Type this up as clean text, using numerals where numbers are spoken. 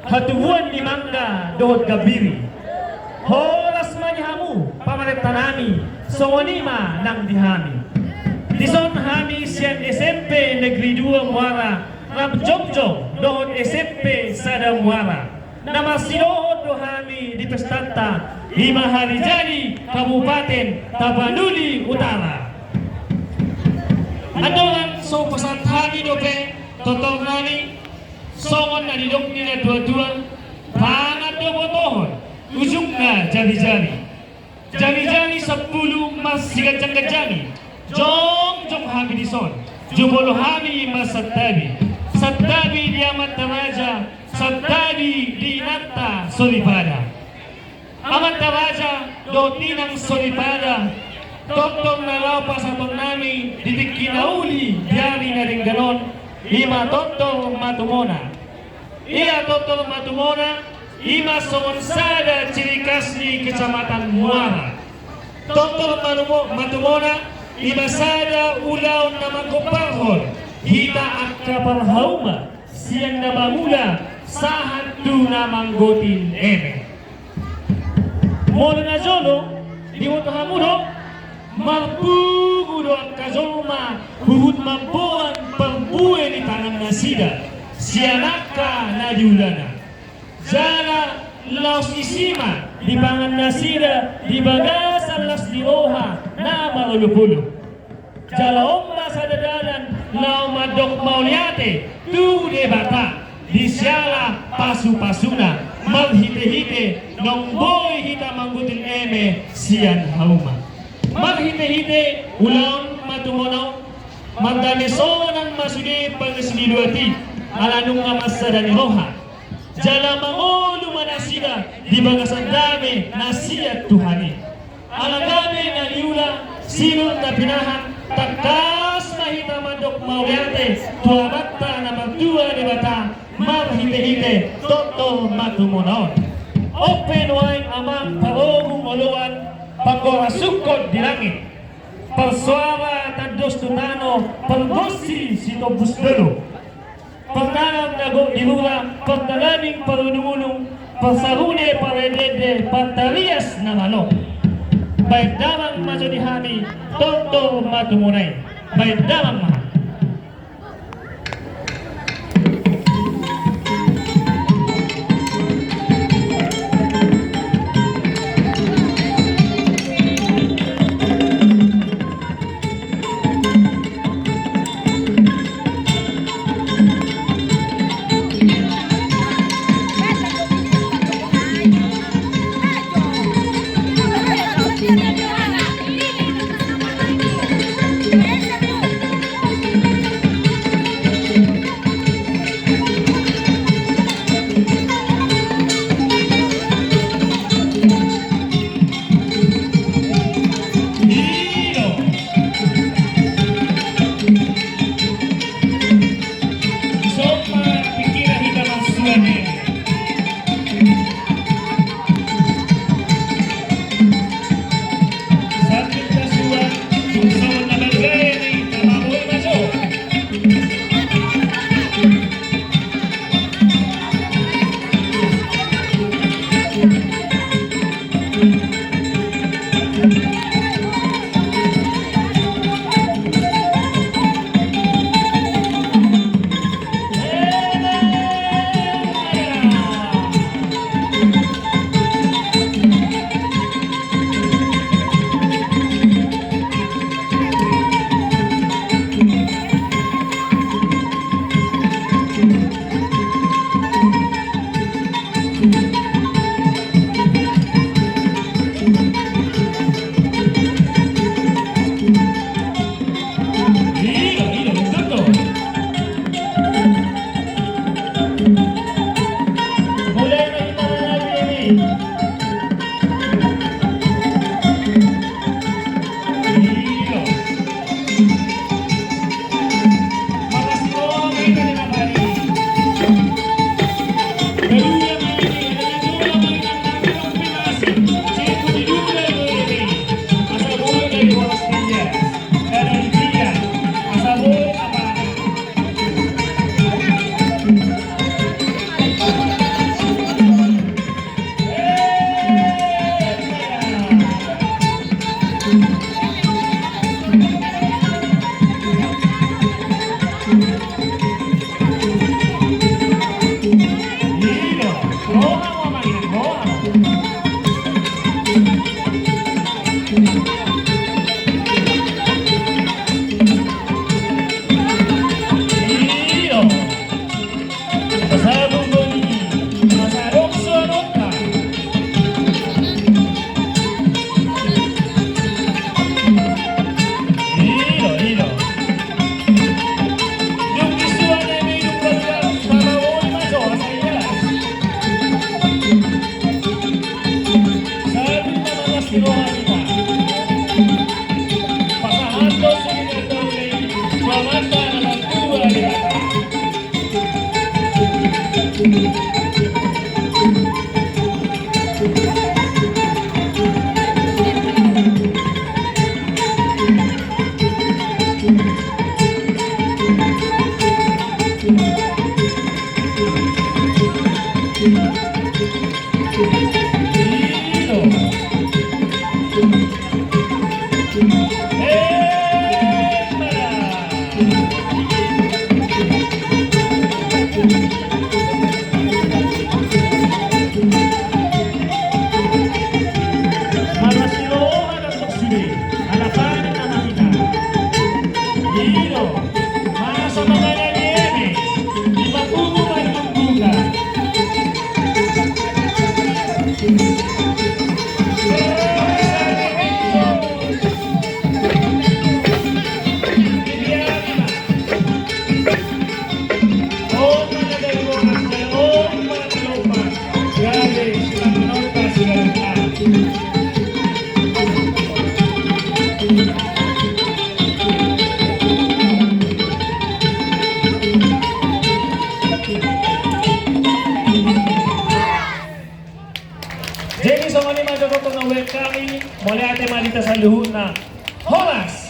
hatuan ni mangga dohot gabiri. Horas manyahamu pamaretanami songonima nang dihami. Dison hami sian SMP Negeri 2 Muara Rabjobjog dohot SMP Sada Muara. Nama sidohot dohami di Pestanta Lima Hari Jadi Kabupaten Tapanuli Utara. Adolan so pesan hami dope totong nani songon na didok nila dua-dua pangat do botohon ujungnya jari-jari 10 mas sigat-jani jong hami dison jubolo hami mas satabi diamat taraja satabi dinanta solipada amat taraja do tinang solipada totong nalaw pa sa nami ditik kinauli diari na rin ganon Ima Totong Matumona. Ia Totong Matumona, Ima Songonsada Cirikasni Kecamatan Muara. Totong Matumona, Ima Sada Ulaw na Mangkopahon, Hita Akapal Hauma, Siang na Mamula, Sahat tu na Manggotin Eme. Molo na Jolo, di Hamudo, Mapugudo ang kazoma, huhut mampuan pambuhay ni tangan nasida, siyanaka na diulana. Jala laos isima, di pangan nasida, di bagasan las diroha, na marulupulo. Jala omba sa dadalan, lao madok mauliate, tu de bata, di siala pasu-pasuna, maghite-hite, nong boy hita manggutin eme, siyan hauma. Maghite-hite ulang matumonaw magdamiso ng masuni pangisniduati alanong nga masada ni Roha jala mangolo manasida di bagasan dami nasiyat Tuhani alagami na liula sinong na pinahan takas mahita mandok mauliate tuwabatta na magdua ni bata maghite-hite toto matumonaw open wide amang parogong uluan pagkorasukod di langit persuara tandos tunano pergosi sito busdelo pertanam nago dilura pertalaming parunulung persarune paredede pantarias na manok baik damang majo dihami tonto matumunay baik damang mahal. Dito. Marasilohan ang magsili, halapan at namahina. Dito, masa mga nalieme, ipatunguman ang buka. Jenny, so mali mga jagotong na welcoming, muli ate malita sa luhut na Horas!